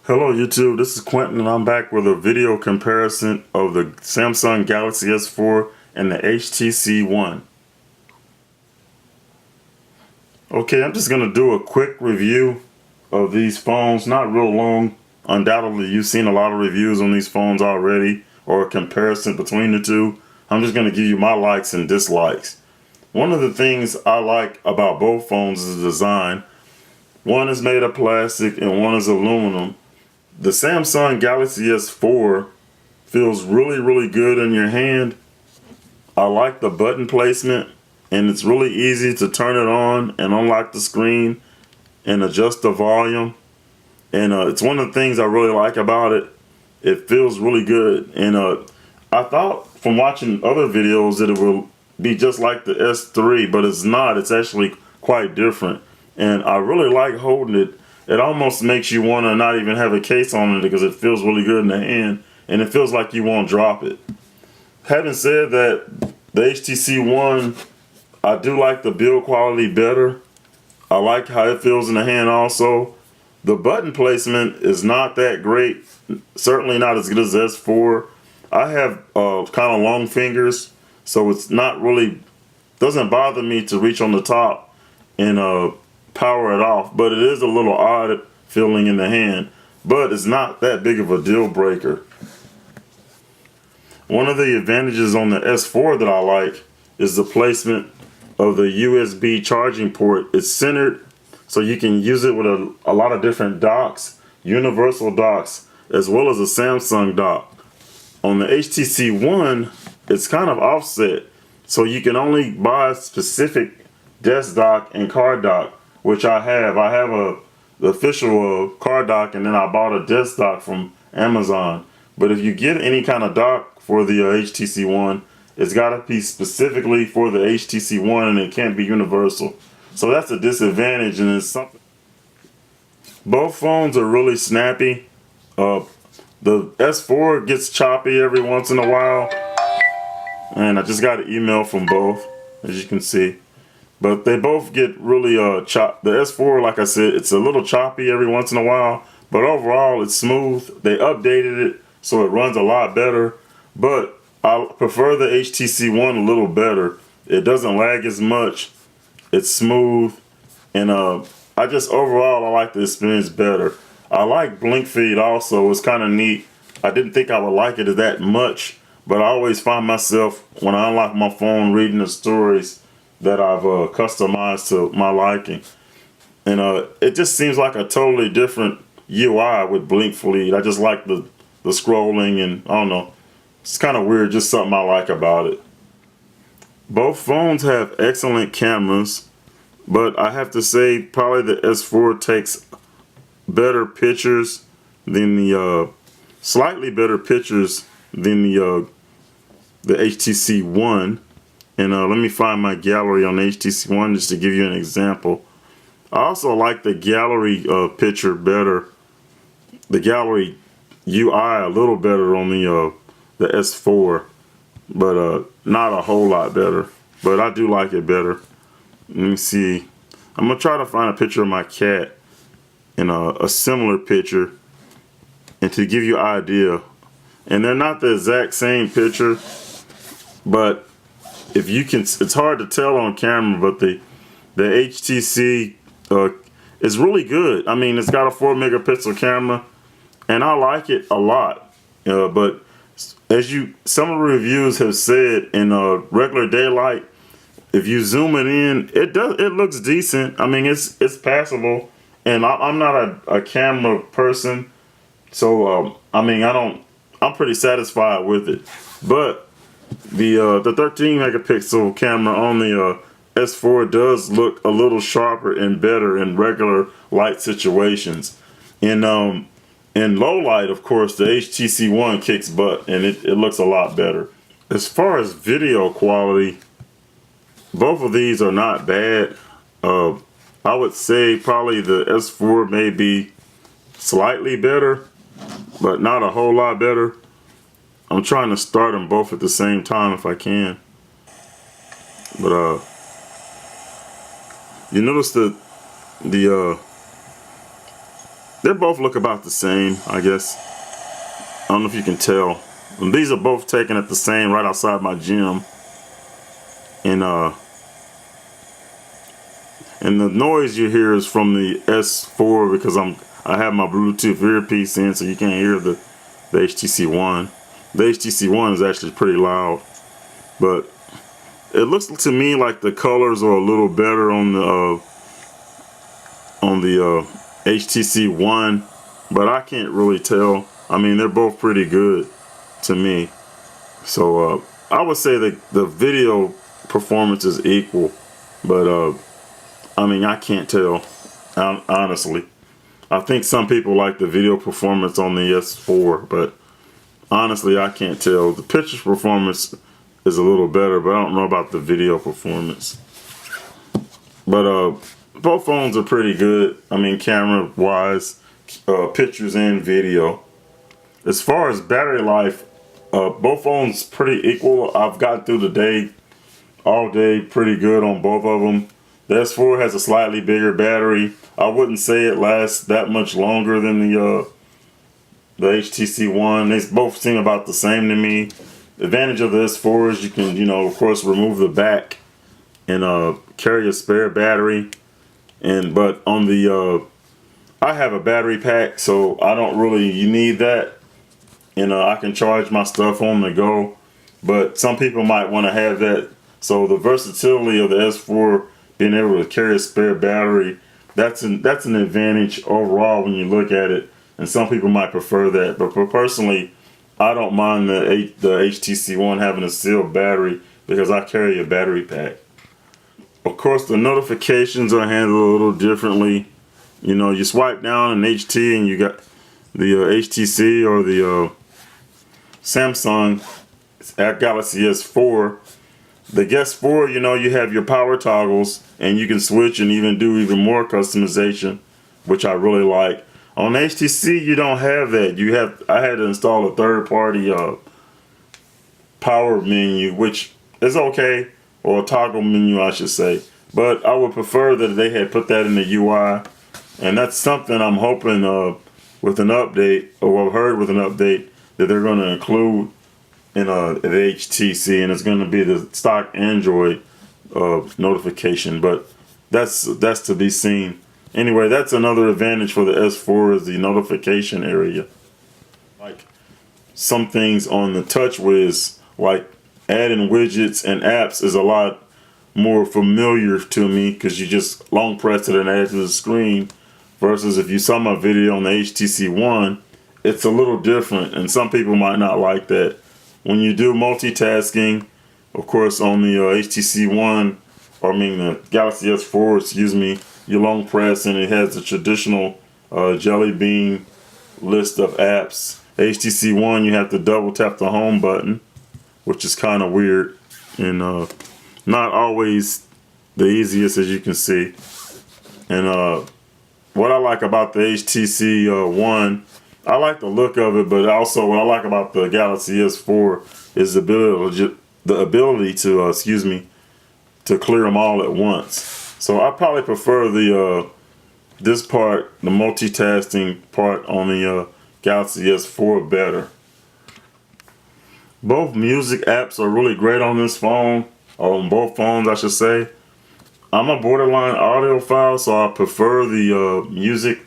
Hello YouTube, this is Quentin and I'm back with a video comparison of the Samsung Galaxy S4 and the HTC One. Okay, I'm just going to do a quick review of these phones, not real long. Undoubtedly you've seen a lot of reviews on these phones already or a comparison between the two. I'm just going to give you my likes and dislikes. One of the things I like about both phones is the design. One is made of plastic and one is aluminum. The Samsung Galaxy S4 feels really good in your hand. I like the button placement and it's really easy to turn it on and unlock the screen and adjust the volume. And it's one of the things I really like about it. It feels really good. And I thought from watching other videos that it will be just like the S3, but it's not. It's actually quite different. And I really like holding it. It almost makes you want to not even have a case on it because it feels really good in the hand and it feels like you won't drop it. Having said that, the HTC One, I do like the build quality better. I like how it feels in the hand also. The button placement is not that great, certainly not as good as S4. I have kind of long fingers, so it's not really, doesn't bother me to reach on the top and power it off, but it is a little odd feeling in the hand, but it's not that big of a deal breaker. One of the advantages on the S4 that I like is the placement of the USB charging port. It's centered so you can use it with a lot of different docks, universal docks, as well as a Samsung dock. On the HTC One, it's kind of offset, so you can only buy specific desk dock and card dock, which I have. I have the official card dock, and then I bought a desk dock from Amazon. But if you get any kind of dock for the HTC One, it's got to be specifically for the HTC One, and it can't be universal. So that's a disadvantage, and it's something. Both phones are really snappy. The S4 gets choppy every once in a while, and I just got an email from both, as you can see. But they both get really choppy. The S4, like I said, it's a little choppy every once in a while, but overall it's smooth. They updated it so it runs a lot better, but I prefer the HTC One a little better. It doesn't lag as much. It's smooth, and I just overall I like the experience better. I like blink feed also. It's kind of neat. I didn't think I would like it that much, but I always find myself when I unlock my phone reading the stories that I've customized to my liking. And it just seems like a totally different UI with blink feed. I just like the scrolling, and I don't know. It's kind of weird, just something I like about it. Both phones have excellent cameras, but I have to say probably the S4 takes better pictures than the slightly better pictures than the HTC One. And let me find my gallery on the HTC One just to give you an example. I also like the gallery picture better, the gallery UI a little better on the S4, but not a whole lot better. But I do like it better. Let me see. I'm gonna try to find a picture of my cat in a similar picture, and to give you an idea. And they're not the exact same picture, but if you can, it's hard to tell on camera, but the HTC is really good. I mean, it's got a 4 megapixel camera, and I like it a lot. But as some of the reviews have said, in regular daylight, if you zoom it in, it looks decent. I mean, it's passable, and I'm not a camera person, so I mean, I'm pretty satisfied with it. But the 13 megapixel camera on the S4 does look a little sharper and better in regular light situations. In low light, of course, the HTC One kicks butt, and it looks a lot better. As far as video quality, both of these are not bad. I would say probably the S4 may be slightly better, but not a whole lot better. I'm trying to start them both at the same time if I can. But you notice that the They both look about the same, I guess. I don't know if you can tell. And these are both taken at the same, right outside my gym. And the noise you hear is from the S4 because I have my Bluetooth earpiece in, so you can't hear the HTC One. The HTC One is actually pretty loud, but it looks to me like the colors are a little better on the HTC One, but I can't really tell. I mean, they're both pretty good to me. So I would say that the video performance is equal, but I mean, I can't tell, honestly. I think some people like the video performance on the S4, but honestly, I can't tell. The picture performance is a little better, but I don't know about the video performance. But both phones are pretty good. I mean, camera-wise, pictures and video. As far as battery life, both phones pretty equal. I've got through the day, all day, pretty good on both of them. The S4 has a slightly bigger battery. I wouldn't say it lasts that much longer than the HTC One. They both seem about the same to me. The advantage of the S4 is you can, of course, remove the back and carry a spare battery. But on the, I have a battery pack, so I don't really need that. I can charge my stuff on the go. But some people might want to have that. So the versatility of the S4, being able to carry a spare battery, that's an advantage overall when you look at it. And some people might prefer that. But personally, I don't mind the HTC One having a sealed battery because I carry a battery pack. Of course, the notifications are handled a little differently. You swipe down an HT and you got the HTC or the Samsung Galaxy S4. The S4, you have your power toggles and you can switch and even do even more customization, which I really like. On HTC, you don't have that. I had to install a third-party power menu, which is okay, or a toggle menu, I should say. But I would prefer that they had put that in the UI, and that's something I'm hoping with an update, or I've heard with an update, that they're going to include in the HTC, and it's going to be the stock Android notification. But that's to be seen. Anyway, that's another advantage for the S4 is the notification area. Like some things on the TouchWiz, like adding widgets and apps, is a lot more familiar to me because you just long press it and add it to the screen. Versus if you saw my video on the HTC One, it's a little different, and some people might not like that. When you do multitasking, of course, on the HTC One, the Galaxy S4, excuse me, you long press and it has the traditional Jelly Bean list of apps. HTC One, you have to double tap the home button, which is kind of weird and not always the easiest, as you can see. And what I like about the HTC One, I like the look of it, but also what I like about the Galaxy S4 is the ability to clear them all at once. So I probably prefer this part, the multitasking part on the Galaxy S4 better. Both music apps are really great on this phone, or on both phones I should say. I'm a borderline audiophile, so I prefer the music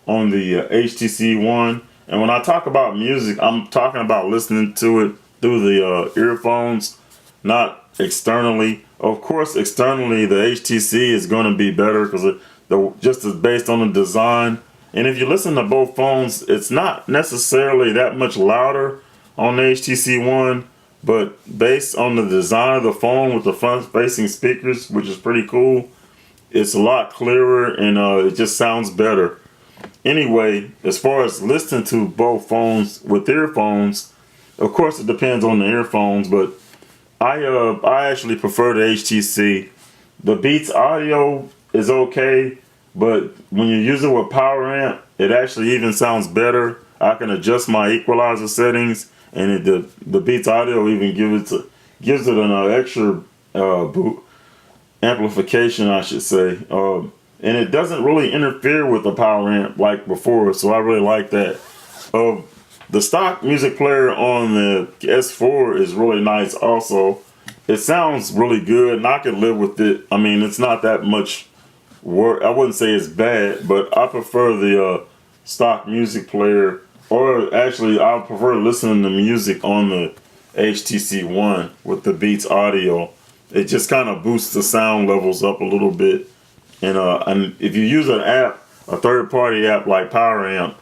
on the HTC One. And when I talk about music, I'm talking about listening to it through the earphones, not externally. Of course, externally, the HTC is going to be better because just as based on the design. And if you listen to both phones, it's not necessarily that much louder on the HTC One, but based on the design of the phone with the front-facing speakers, which is pretty cool, it's a lot clearer and it just sounds better. Anyway, as far as listening to both phones with earphones, of course it depends on the earphones, but I actually prefer the HTC. The Beats audio is okay, but when you use it with power amp, it actually even sounds better. I can adjust my equalizer settings, and the Beats audio even gives it an extra amplification, I should say. and it doesn't really interfere with the power amp like before, so I really like that. The stock music player on the S4 is really nice also. It sounds really good, and I could live with it. I mean, it's not that much work. I wouldn't say it's bad, but I prefer the stock music player, or actually, I prefer listening to music on the HTC One with the Beats audio. It just kind of boosts the sound levels up a little bit. And if you use an app, a third-party app like Power Amp,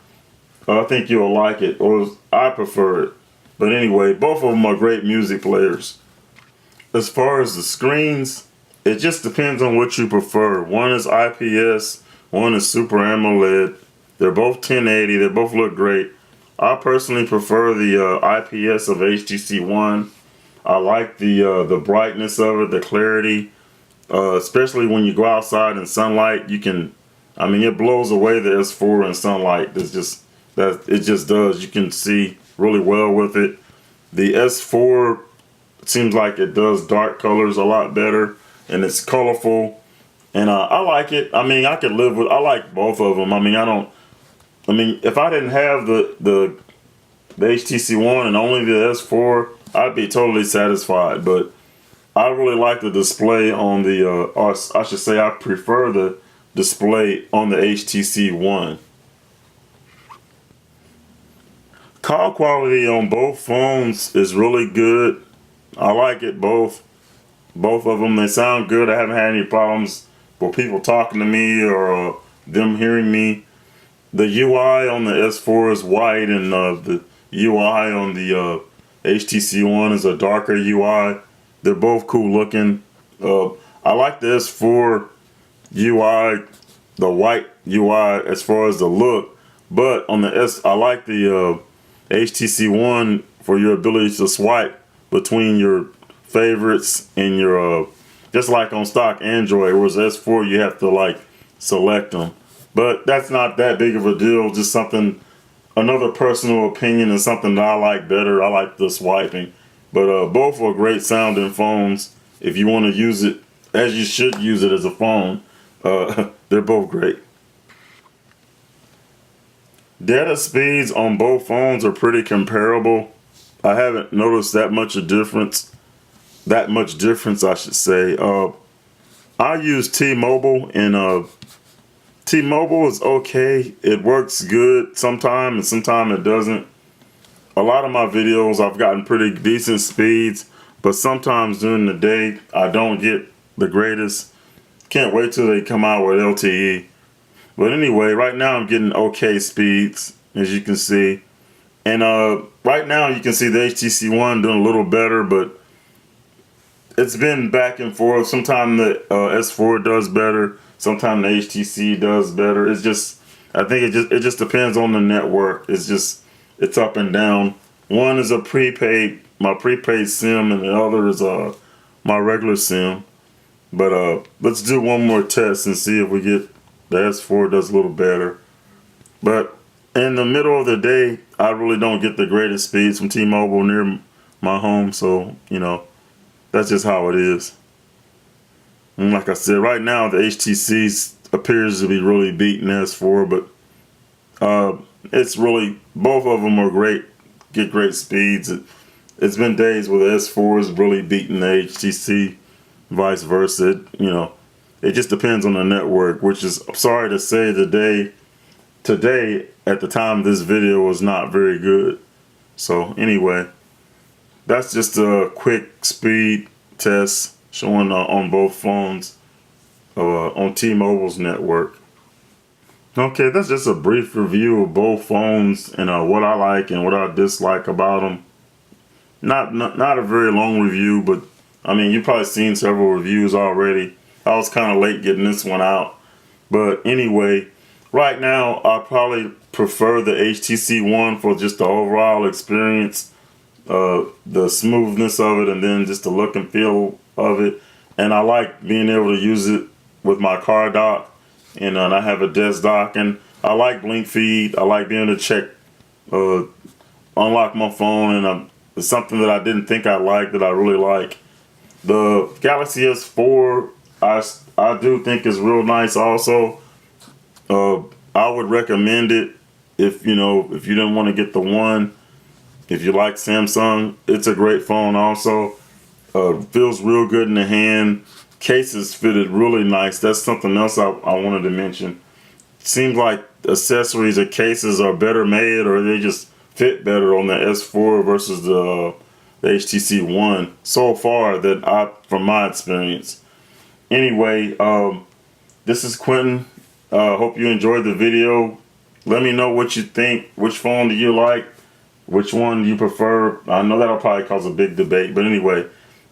I think you'll like it, or I prefer it. But anyway, both of them are great music players. As far as the screens, it just depends on what you prefer. One is IPS, one is Super AMOLED. They're both 1080. They both look great. I personally prefer the IPS of HTC One. I like the brightness of it, the clarity, especially when you go outside in sunlight. You can, I mean, it blows away the S4 in sunlight. It's just that it just does. You can see really well with it. The S4 seems like it does dark colors a lot better, and it's colorful, and I like it. I mean, I could live with. I like both of them. I mean, if I didn't have the HTC One and only the S4, I'd be totally satisfied. But I really like the display on the, or I should say, I prefer the display on the HTC One. Call quality on both phones is really good. I like it both. Both of them, they sound good. I haven't had any problems with people talking to me or them hearing me. The UI on the S4 is white, and the UI on the HTC One is a darker UI. They're both cool looking. I like the S4 UI, the white UI as far as the look, but on the I like the HTC One for your ability to swipe between your favorites and your just like on stock Android, whereas S4 you have to like select them. But that's not that big of a deal. Just something, another personal opinion, and something that I like better. I like the swiping. But both are great sounding phones. If you want to use it as you should use it as a phone, they're both great. Data speeds on both phones are pretty comparable. I haven't noticed that much difference, I should say. I use T-Mobile, and T-Mobile is okay. It works good sometimes, and sometimes it doesn't. A lot of my videos, I've gotten pretty decent speeds, but sometimes during the day, I don't get the greatest. Can't wait till they come out with LTE. But anyway, right now I'm getting okay speeds, as you can see. And right now you can see the HTC One doing a little better, but it's been back and forth. Sometimes the S4 does better. Sometimes the HTC does better. It's just, I think it just depends on the network. It's up and down. One is my prepaid SIM, and the other is my regular SIM. But let's do one more test and see if we get the S4 does a little better. But in the middle of the day, I really don't get the greatest speeds from T-Mobile near my home, so that's just how it is. And like I said, right now the HTC appears to be really beating S4, but it's really, both of them are great, get great speeds. It's been days where the S4 is really beating the HTC, vice versa. It just depends on the network, which is, sorry to say, today at the time of this video was not very good. So anyway, that's just a quick speed test showing on both phones on T-Mobile's network. Okay, that's just a brief review of both phones and what I like and what I dislike about them. Not a very long review, but I mean, you've probably seen several reviews already. I was kind of late getting this one out. But anyway, right now I probably prefer the HTC One for just the overall experience, the smoothness of it, and then just the look and feel of it. And I like being able to use it with my car dock, and I have a desk dock, and I like blink feed. I like being able to check, unlock my phone, and it's something that I didn't think I liked that I really like. The Galaxy S4, I do think it's real nice also. I would recommend it if you didn't want to get the one. If you like Samsung, it's a great phone also. Feels real good in the hand. Cases fitted really nice. That's something else I wanted to mention. Seems like accessories or cases are better made, or they just fit better on the S4 versus the HTC One so far, from my experience. Anyway, this is Quentin. Hope you enjoyed the video. Let me know what you think. Which phone do you like? Which one do you prefer? I know that'll probably cause a big debate, but anyway.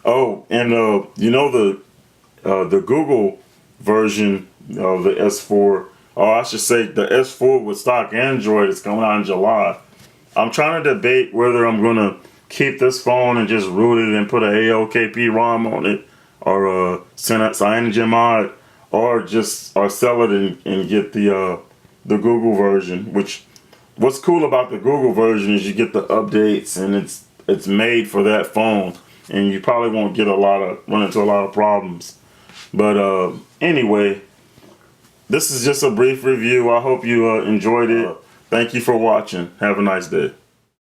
Oh, and the Google version of the S4. Oh, I should say the S4 with stock Android is coming out in July. I'm trying to debate whether I'm gonna keep this phone and just root it and put an ALKP ROM on it, or CyanogenMod, or sell it and get the Google version. What's cool about the Google version is you get the updates, and it's made for that phone, and you probably won't run into a lot of problems. But anyway, this is just a brief review. I hope you enjoyed it. Thank you for watching. Have a nice day.